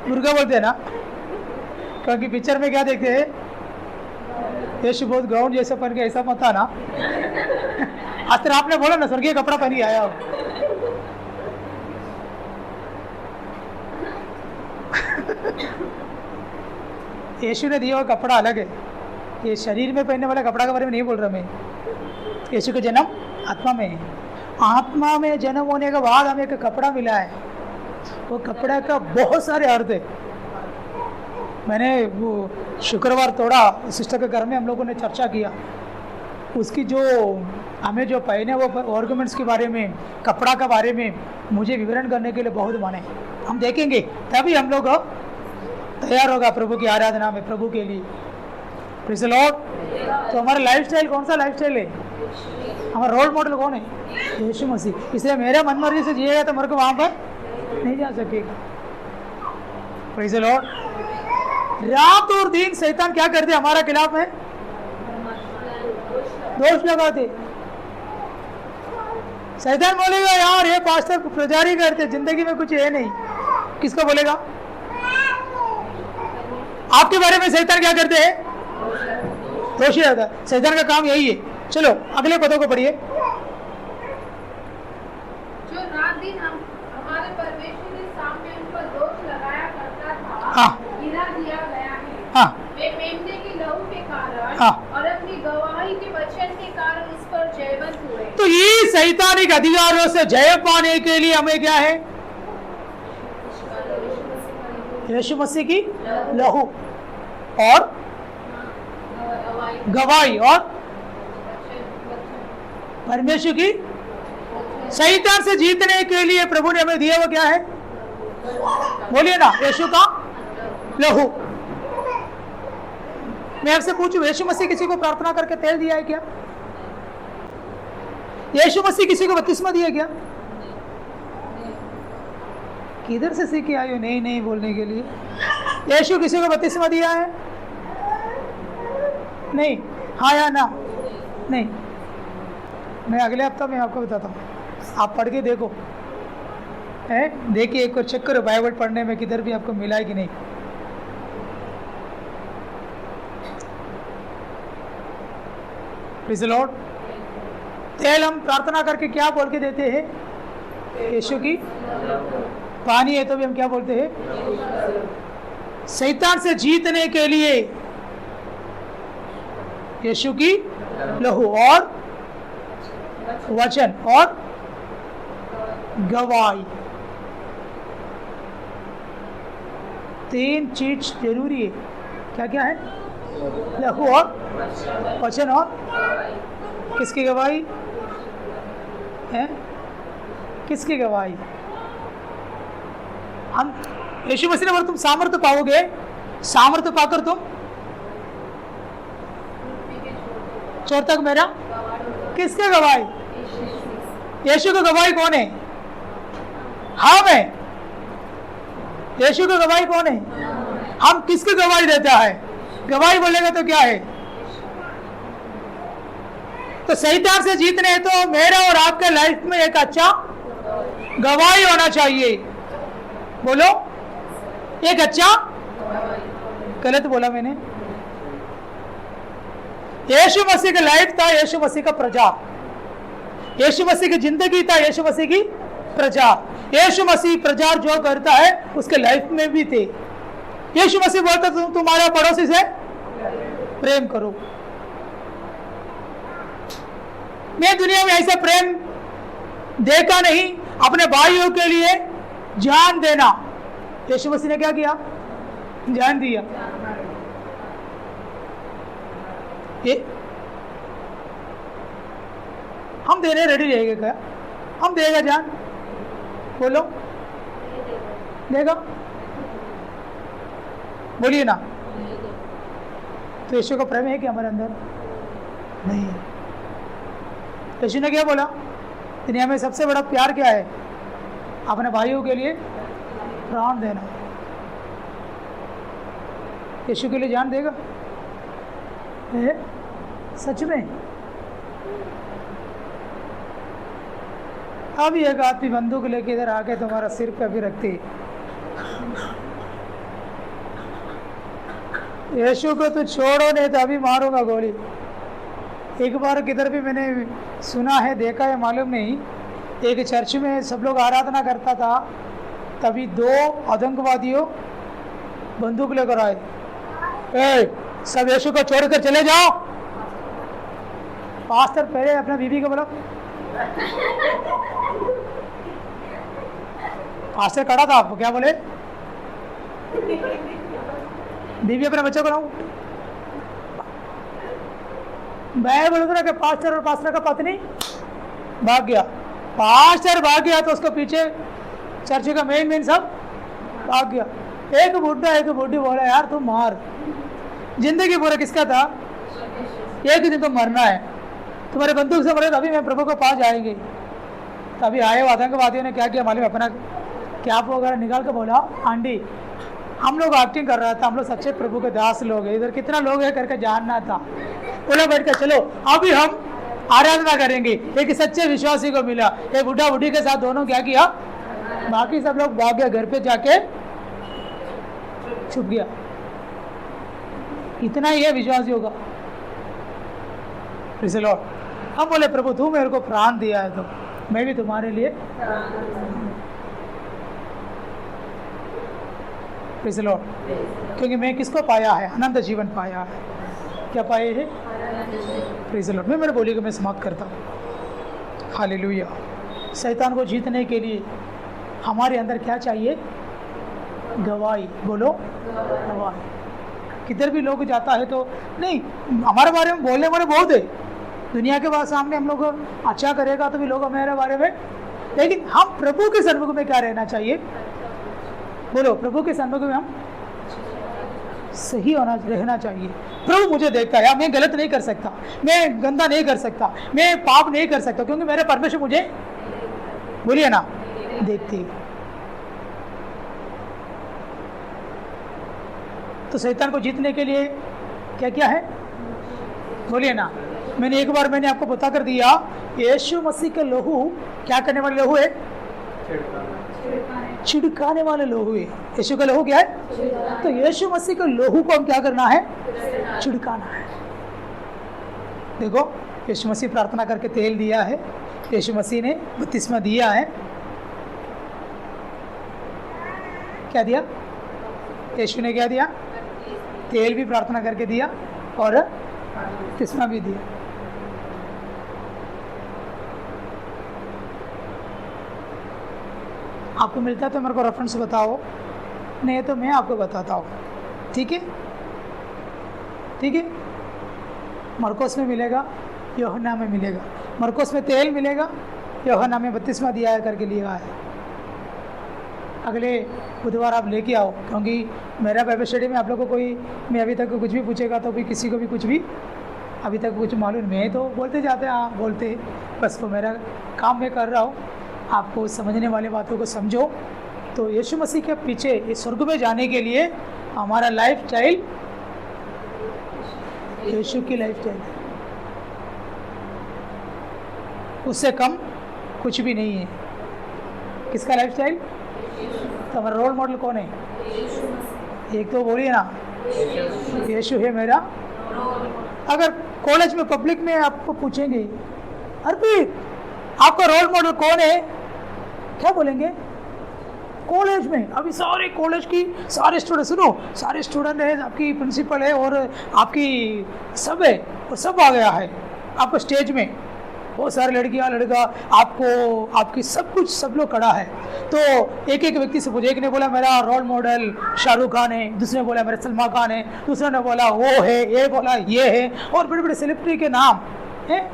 बुर्का बोलते हैं ना, क्योंकि पिक्चर में क्या देखते हैं, यीशु बहुत गाउन जैसा पहन के, ऐसा मत आना आज तरह आपने बोला ना स्वर्गीय कपड़ा पहन के आया हो। यीशु ने दिया हुआ कपड़ा अलग है, ये शरीर में पहनने वाला कपड़ा के बारे में नहीं बोल रहा मैं। यीशु का जन्म आत्मा में है, आत्मा में जन्म होने के बाद हमें एक कपड़ा मिला है, वो कपड़ा का बहुत सारे अर्थ है। मैंने वो शुक्रवार थोड़ा सिस्टर के घर में हम लोगों ने चर्चा किया, उसकी जो हमें जो पहने वो ऑर्गेमेंट्स के बारे में, कपड़ा के बारे में मुझे विवरण करने के लिए बहुत मन है। हम देखेंगे तभी हम लोग तैयार होगा प्रभु की आराधना में, प्रभु के लिए। Praise the Lord. तो हमारा लाइफ स्टाइल कौन सा लाइफ स्टाइल है? हमारा रोल मॉडल कौन है? यीशु मसीह। इसलिए मेरा मन मर्जी से जिएगा तो मेरे को वहां पर नहीं जा सकेगा। Praise the Lord. रात और दिन शैतान क्या करते हमारा खिलाफ में? दोष लगाते। शैतान बोलेगा यार ये पास्टर प्रचारी करते, जिंदगी में कुछ है नहीं। किसको बोलेगा? आपके बारे में शैतान क्या करते हैं? दोषी रहता है। शैतान का काम यही है। चलो अगले पदों को पढ़िए। जो रात दिन हमारे परमेश्वर के सामने उन पर दोष लगाया करता था, हाँ, गिरा दिया गया है। हाँ, वे मेमने के लहू के कारण, हाँ, और अपनी गवाही के वचन के कारण उस पर जयवंत हुए। तो ये शैतानिक अधिकारों से जय पाने के लिए हमें क्या है? यीशु मसीह की लहू और गवाही और परमेश्वर की। शैतान से जीतने के लिए प्रभु ने हमें दिया वो क्या है? बोलिए ना, यीशु का लहू। मैं आपसे पूछूं, यीशु मसीह किसी को प्रार्थना करके तेल दिया है क्या? यीशु मसीह किसी को बपतिस्मा दिया क्या? किधर से सीख के आए हो नहीं नहीं बोलने के लिए? यीशु किसी को बपतिस्मा दिया है? नहीं। हाँ या ना? नहीं। मैं अगले हफ्ता में आपको बताता हूँ, आप पढ़ के देखो, है देखिए, एक बार चेक करो बाइबल पढ़ने में किधर भी आपको मिला है कि नहीं। Praise the Lord. तेल हम प्रार्थना करके क्या बोल के देते हैं? यीशु की। पानी है तो भी हम क्या बोलते हैं? शैतान से जीतने के लिए यीशु की लहू और वचन और गवाही, तीन चीज जरूरी है। क्या क्या है? लहू और वचन और किसकी गवाही है? किसकी गवाही? हम यीशु मसीह ने तुम सामर्थ्य पाओगे, सामर्थ्य पाकर तुम चोर तक मेरा। किसके गवाही? यीशु की गवाही कौन है? हम है। यीशु की गवाही कौन है? हम किसकी गवाही देता है? गवाही बोलेगा तो क्या है? तो शैतान से जीतने है तो मेरा और आपके लाइफ में एक अच्छा गवाही होना चाहिए। बोलो, एक अच्छा। गलत बोला मैंने? यीशु मसीह का लाइफ था, यीशु मसीह का प्रचार, यीशु मसीह की जिंदगी था, यीशु मसीह की प्रचार। यीशु मसीह प्रचार जो करता है उसके लाइफ में भी थे। यीशु मसीह बोलता तुम तुम्हारा पड़ोसी से प्रेम करो। मैं दुनिया में ऐसा प्रेम देखा नहीं, अपने भाइयों के लिए जान देना। यीशु मसीह ने क्या किया? जान दिया। ये हम देने रेडी रहेंगे क्या? हम देगा जान? बोलो, देगा? बोलिए ना। तो यीशु का प्रेम है क्या हमारे अंदर? नहीं है। यीशु ने क्या बोला? दुनिया में सबसे बड़ा प्यार क्या है? अपने भाइयों के लिए प्राण देना। यीशु के लिए जान देगा? सच में? अब एक आदमी बंदूक लेके इधर आके तुम्हारा सिर पे भी रखती, यीशु को तो छोड़ो नहीं तो अभी मारूंगा गोली। एक बार किधर भी मैंने सुना है, देखा है मालूम नहीं, एक चर्च में सब लोग आराधना करता था, तभी 2 आतंकवादियों बंदूक लेकर आए। सब यीशु को छोड़कर चले जाओ। पास्टर पहले अपने बीवी को बोला, पास्टर खड़ा था, आपको क्या बोले? बीवी अपने बच्चों को लाऊं। मैं बोल रहा कि पास्टर और पास्टर का पत्नी भाग गया। पास्टर भाग गया तो उसको पीछे चर्च का मेन सब भाग गया। एक बुढ़ा एक बुढ़ी बोला, यार तुम मार, जिंदगी पूरा किसका था? एक दिन तो मरना है, तुम्हारे बंदूक से बोले तभी मैं प्रभु को पास जाएंगे। तभी आए आतंकवादियों ने क्या किया मालूम? अपना कैप वगैरह निकाल के बोला, आंटी हम लोग एक्टिंग कर रहा था, हम लोग सच्चे प्रभु के दास लोग हैं, इधर कितना लोग है करके जानना था। बोला बैठ कर चलो अभी हम आराधना करेंगे। एक सच्चे विश्वासी को मिला, एक बुढ़ा बुढ़ी के साथ दोनों क्या किया, बाकी सब लोग भाग गया, घर पे जाके छुप गया। इतना ही है विश्वासियों का। Praise the Lord. हम बोले प्रभु तू मेरे को प्राण दिया है तो मैं भी तुम्हारे लिए। Praise the Lord. क्योंकि मैं किसको पाया है? अनंत जीवन पाया है। क्या पाए है? Praise the Lord. मैं मेरे बोली को मैं समाप्त करता हूँ। हालेलुया। शैतान को जीतने के लिए हमारे अंदर क्या चाहिए? गवाही। बोलो गवाही। किधर भी लोग जाता है तो नहीं, हमारे बारे में बोलने वाले बहुत है, दुनिया के बाद सामने हम लोग अच्छा करेगा तो भी लोग हमारे बारे में, लेकिन हम प्रभु के सन्मुख में क्या रहना चाहिए? बोलो प्रभु के सन्मुख में हम सही रहना चाहिए। प्रभु मुझे देखता है, मैं गलत नहीं कर सकता, मैं गंदा नहीं कर सकता, मैं पाप नहीं कर सकता, क्योंकि मेरे परमेश्वर मुझे, बोलिए ना, देखते। तो शैतान को जीतने के लिए क्या क्या है? बोलिए ना। मैंने एक बार आपको बता कर दिया, यीशु मसीह के लहू क्या करने वाले लहू है? छिड़काने वाले लहू है। यीशु का लहू क्या है? तो यीशु मसीह के लहू को हम क्या करना है? छिड़काना है। देखो यीशु मसीह प्रार्थना करके तेल दिया है, यीशु मसीह ने बपतिस्मा दिया है। क्या दिया? यीशु ने क्या दिया? तेल भी प्रार्थना करके दिया और बपतिस्मा भी दिया। आपको मिलता है तो मेरे को रेफरेंस बताओ, नहीं तो मैं आपको बताता हूँ। ठीक है, ठीक है। मरकोस में मिलेगा, यूहन्ना में मिलेगा। मरकोस में तेल मिलेगा, यूहन्ना में बपतिस्मा दिया है करके लिखा है। अगले बुधवार आप लेके आओ, क्योंकि मेरा बाइबल स्टडी में आप लोगों को कोई, मैं अभी तक कुछ भी पूछेगा तो भी किसी को भी कुछ भी अभी तक कुछ मालूम नहीं, तो बोलते जाते हैं, हाँ बोलते, बस वो मेरा काम मैं कर रहा हूँ। आपको समझने वाली बातों को समझो। तो यीशु मसीह के पीछे इस स्वर्ग में जाने के लिए हमारा लाइफ स्टाइल यीशु की लाइफ स्टाइल है, उससे कम कुछ भी नहीं है। किसका लाइफ स्टाइल? तो हमारा रोल मॉडल कौन है? एक तो बोलिए ना, यीशु है मेरा अगर कॉलेज में पब्लिक में आपको पूछेंगे अर्पित आपका रोल मॉडल कौन है, क्या बोलेंगे? कॉलेज में अभी सारे कॉलेज की सारे स्टूडेंट, सुनो, सारे स्टूडेंट है, आपकी प्रिंसिपल है और आपकी सब है, और सब आ गया है आपको स्टेज में, बहुत सारे लड़कियां लड़का, आपको आपकी सब कुछ, सब लोग खड़ा है। तो एक एक व्यक्ति से पूछे, एक ने बोला मेरा रोल मॉडल शाहरुख खान है, दूसरे ने बोला मेरा सलमान खान है, दूसरे ने बोला वो है, ये बोला ये है, और बड़े बड़े सेलिब्रिटी के नाम है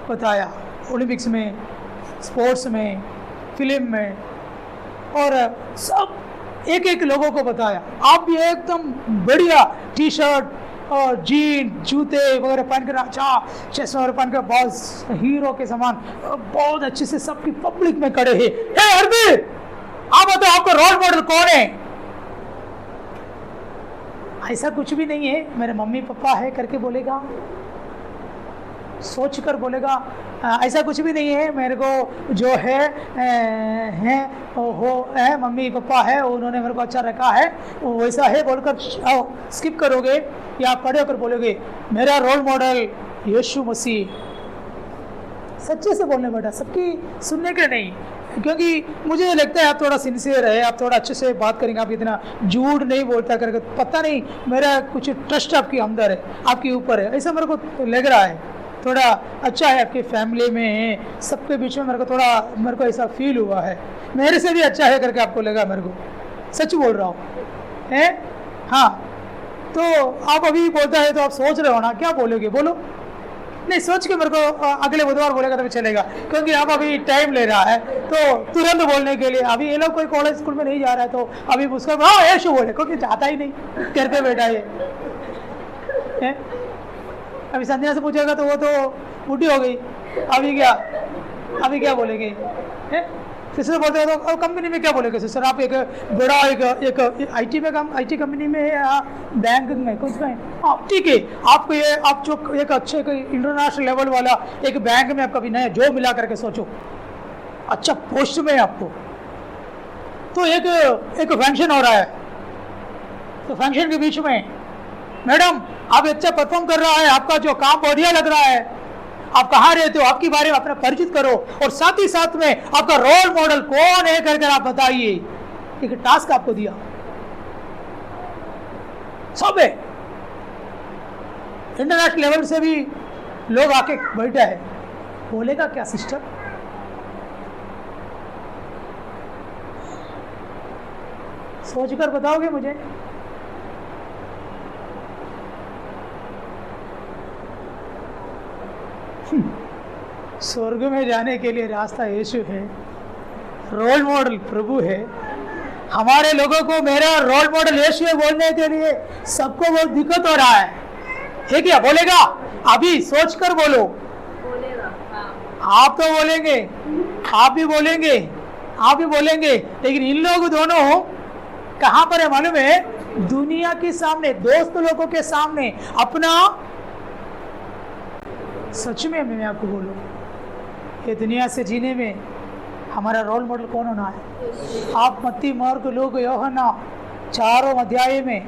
बताया, ओलंपिक्स में, स्पोर्ट्स में, फिल्म में, और सब एक एक लोगों को बताया। आप भी एकदम बढ़िया टी शर्ट और जीन जूते वगैरह पहन कर, अच्छा चश्मा वगैरह पहन कर, बहुत हीरो के समान बहुत अच्छे से सबकी पब्लिक में खड़े हैं। हे अर्पित आप बताओ आपका रोल मॉडल कौन है? ऐसा कुछ भी नहीं है, मेरे मम्मी पापा है करके बोलेगा, सोच कर बोलेगा। ऐसा कुछ भी नहीं है, मेरे को जो है वो है, मम्मी पापा है, उन्होंने मेरे को अच्छा रखा है, वैसा है बोलकर स्किप करोगे, या खड़े होकर बोलोगे मेरा रोल मॉडल यीशु मसीह। सच्चे से बोलने बेटा, सबकी सुनने के नहीं, क्योंकि मुझे लगता है आप थोड़ा सिंसियर है, आप थोड़ा अच्छे से बात करेंगे, आप इतना झूठ नहीं बोलता करके, पता नहीं मेरा कुछ ट्रस्ट आपके अंदर है, आपके ऊपर है, ऐसा मेरे को लग रहा है। थोड़ा अच्छा है, आपके फैमिली में सबके बीच में मेरे को ऐसा फील हुआ है, मेरे से भी अच्छा है करके आपको लगा, मेरे को सच बोल रहा हूँ है। हाँ, तो आप अभी बोलता है तो आप सोच रहे हो ना क्या बोलोगे, बोलो। नहीं, सोच के मेरे को अगले बुधवार बोलेगा तो भी चलेगा, क्योंकि आप अभी टाइम ले रहा है तो तुरंत बोलने के लिए। अभी ये लोग कोई कॉलेज स्कूल में नहीं जा रहा है तो अभी उसको हाँ यीशु बोले, क्योंकि जाता ही नहीं, घर पे बैठा है। अभी संध्या से पूछेगा तो वो तो बूढ़ी हो गई, अभी क्या बोलेंगे? सिस्टर बोलते हैं तो कंपनी में क्या बोलेंगे? सिस्टर आप एक बड़ा एक आईटी में काम, आईटी कंपनी में या बैंक में कुछ में, हाँ ठीक है, आपको ये आप जो एक अच्छे इंटरनेशनल लेवल वाला एक बैंक में आप कभी नया जॉब मिला करके सोचो, अच्छा पोस्ट में आपको, तो एक फंक्शन हो रहा है, तो फंक्शन के बीच में मैडम आप अच्छा परफॉर्म कर रहा है, आपका जो काम बढ़िया लग रहा है, आप कहाँ रहते हो, आपके बारे में अपना परिचित करो, और साथ ही साथ में आपका रोल मॉडल कौन है करके आप बताइए। एक टास्क आपको दिया, सब है, इंटरनेशनल लेवल से भी लोग आके बैठा है, बोलेगा क्या सिस्टर? सोचकर बताओगे मुझे? स्वर्ग में जाने के लिए रास्ता यीशु है, रोल मॉडल प्रभु है। हमारे लोगों को मेरा रोल मॉडल यीशु है बोलने के लिए सबको बहुत दिक्कत हो रहा है क्या? बोलेगा? अभी सोच कर बोलो। बोलेगा, आप तो बोलेंगे, आप भी बोलेंगे, लेकिन इन लोग दोनों कहाँ पर है मालूम है? दुनिया के सामने, दोस्त लोगों के सामने अपना, सच में मैं आपको बोलूं, ये दुनिया से जीने में हमारा रोल मॉडल कौन होना है? आप मत्ती मार्क लूक यूहन्ना चारों अध्याय में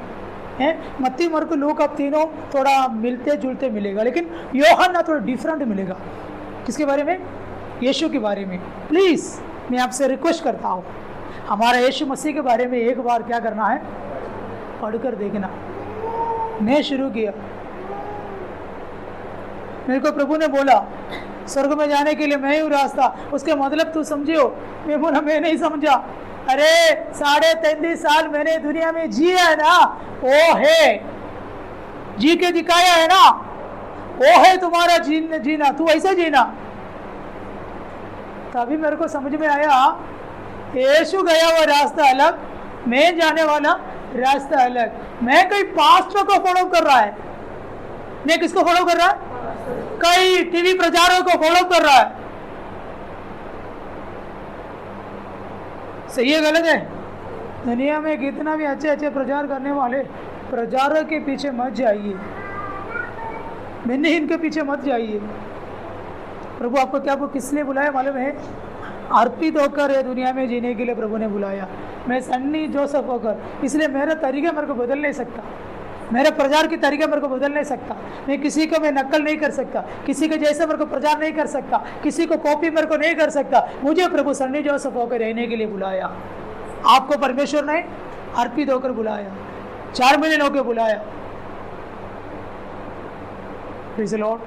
हैं, मत्ती मार्क लूक आप तीनों थोड़ा मिलते जुलते मिलेगा, लेकिन यूहन्ना थोड़ा डिफरेंट मिलेगा। किसके बारे में? यीशु के बारे में। प्लीज़ मैं आपसे रिक्वेस्ट करता हूँ, हमारा यीशु मसीह के बारे में एक बार क्या करना है, पढ़कर देखना। मैं शुरू किया, मेरे को प्रभु ने बोला स्वर्ग में जाने के लिए मैं ही रास्ता, उसके मतलब तू समझियो। मैं बोला मैं नहीं समझा। अरे 33.5 साल मैंने दुनिया में जिया है ना, वो है जी के दिखाया है ना, वो है तुम्हारा जीना, तू ऐसे जीना। तभी मेरे को समझ में आया यीशु गया हुआ रास्ता अलग, मैं जाने वाला रास्ता अलग। मैं कई पास्टर को फॉलो कर रहा है, मैं किसको फॉलो कर रहा है? कई टीवी प्रचारों को फॉलो कर रहा है। सही है गलत है? दुनिया में कितना भी अच्छे अच्छे प्रचार करने वाले प्रचारक के पीछे मत जाइए, मैंने इनके पीछे मत जाइए। प्रभु आपको क्या, आपको किस लिए बुलाया मालूम है? अर्पित होकर ये दुनिया में जीने के लिए प्रभु ने बुलाया। मैं सन्नी जोसेफ होकर, इसलिए मेरा तरीका मेरे को बदल नहीं सकता मेरे प्रचार की तरीका मेरे को बदल नहीं सकता, मैं किसी को मैं नकल नहीं कर सकता, किसी के जैसे मेरे को प्रचार नहीं कर सकता, किसी को कॉपी मेरे को नहीं कर सकता। मुझे प्रभु सन्नी जोसेफ होकर रहने के लिए बुलाया। आपको परमेश्वर ने अर्पित होकर बुलाया, 4 मिलियन होकर बुलाया। Praise the Lord.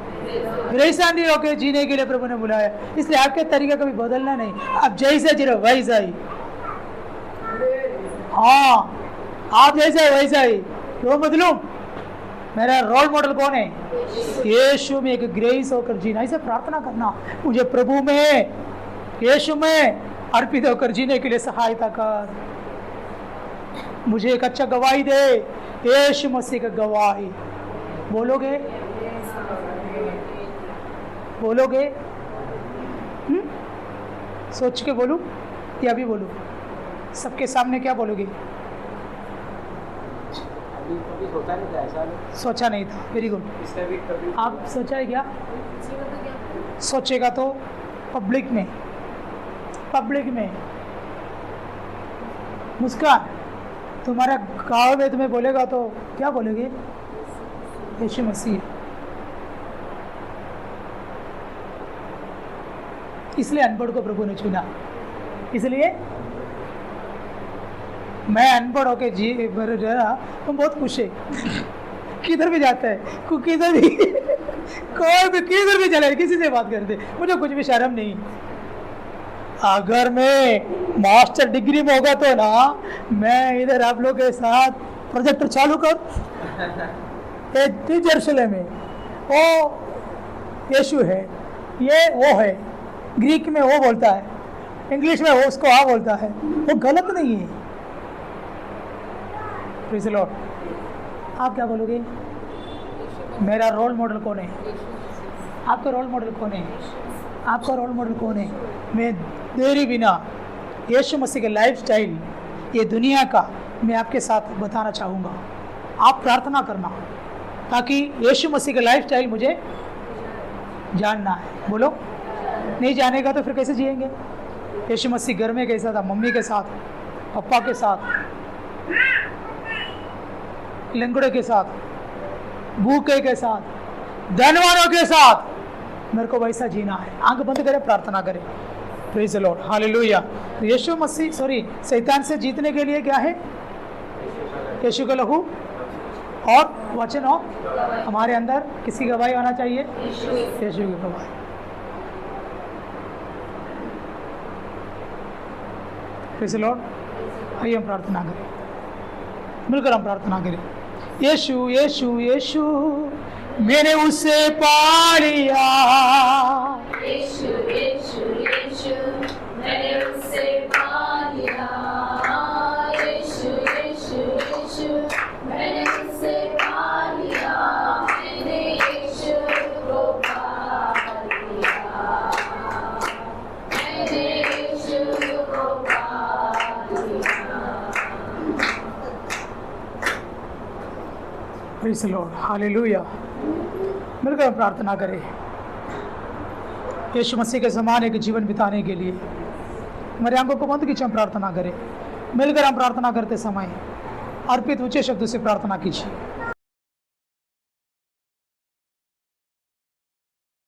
रेसानी होकर जीने के लिए प्रभु ने बुलाया, इसलिए आपके तरीका कभी बदलना नहीं। आप जैसे जी रहे वैसा ही, हाँ आप जैसे वैसा ही, क्यों बदलूं? मेरा रोल मॉडल कौन है? यीशु में एक ग्रेस होकर जीना। इसे प्रार्थना करना, मुझे प्रभु में, यीशु में अर्पित होकर जीने के लिए सहायता कर। मुझे एक अच्छा गवाही दे, यीशु मसीह का गवाही। बोलोगे? बोलोगे? सोच के बोलूं या अभी बोलूं? सबके सामने क्या बोलोगे? सोचा नहीं था। Very good. आप सोचा है क्या? सोचेगा तो पब्लिक में, पब्लिक में। मुस्कान, तुम्हारा गाँव में तुम्हें बोलेगा तो क्या बोलोगे? यीशु मसीह। इसलिए अनपढ़ को प्रभु ने चुना। इसलिए मैं अनपढ़ होके जी रहा, तुम बहुत खुश है। किधर भी जाता है, किधर भी कोई भी किधर भी चले, किसी से बात करते, मुझे कुछ भी शर्म नहीं। अगर मैं मास्टर डिग्री में होगा तो ना, मैं इधर आप लोग के साथ प्रोजेक्टर चालू कर, यरूशलेम में वो यीशु है, ये वो है, ग्रीक में वो बोलता है, इंग्लिश में वो उसको आ बोलता है, वो गलत नहीं है। Praise the Lord. आप क्या बोलोगे? मेरा रोल मॉडल कौन है? आपका रोल मॉडल कौन है? आपका रोल मॉडल कौन है? मैं देरी बिना यीशु मसीह के लाइफ स्टाइल ये दुनिया का मैं आपके साथ बताना चाहूँगा। आप प्रार्थना करना ताकि यीशु मसीह का लाइफ स्टाइल मुझे जानना है। बोलो, नहीं जानेगा तो फिर कैसे जिएंगे? यीशु मसीह घर में कैसा था? मम्मी के साथ, पापा के साथ, लंगड़े के साथ, भूखे के साथ, धनवानों के साथ। मेरे को वैसा जीना है। आंख बंद करें, प्रार्थना करें। Praise the lord, hallelujah. Yeshu Masih शैतान से जीतने के लिए क्या है? यीशु का लहू और वचन हो हमारे अंदर। किसकी गवाही आना चाहिए? यीशु की गवाही। Praise the Lord. आइए हम प्रार्थना करें, मिलकर हम प्रार्थना करें। यीशु यीशु यीशु मैंने उसे पा लिया, यीशु यीशु यीशु मैंने उसे पा लिया, यीशु यीशु यीशु मैंने उसे पा लिया, मैंने यीशु को पा लिया, मैंने यीशु को पा लिया। Praise the lord, hallelujah. मिलकर प्रार्थना करें यीशु मसीह के समान एक जीवन बिताने के लिए। हमारे आंखों को बंद कीजिए, हम प्रार्थना करें। मिलकर हम प्रार्थना करते समय अर्पित ऊंचे शब्द से प्रार्थना कीजिए।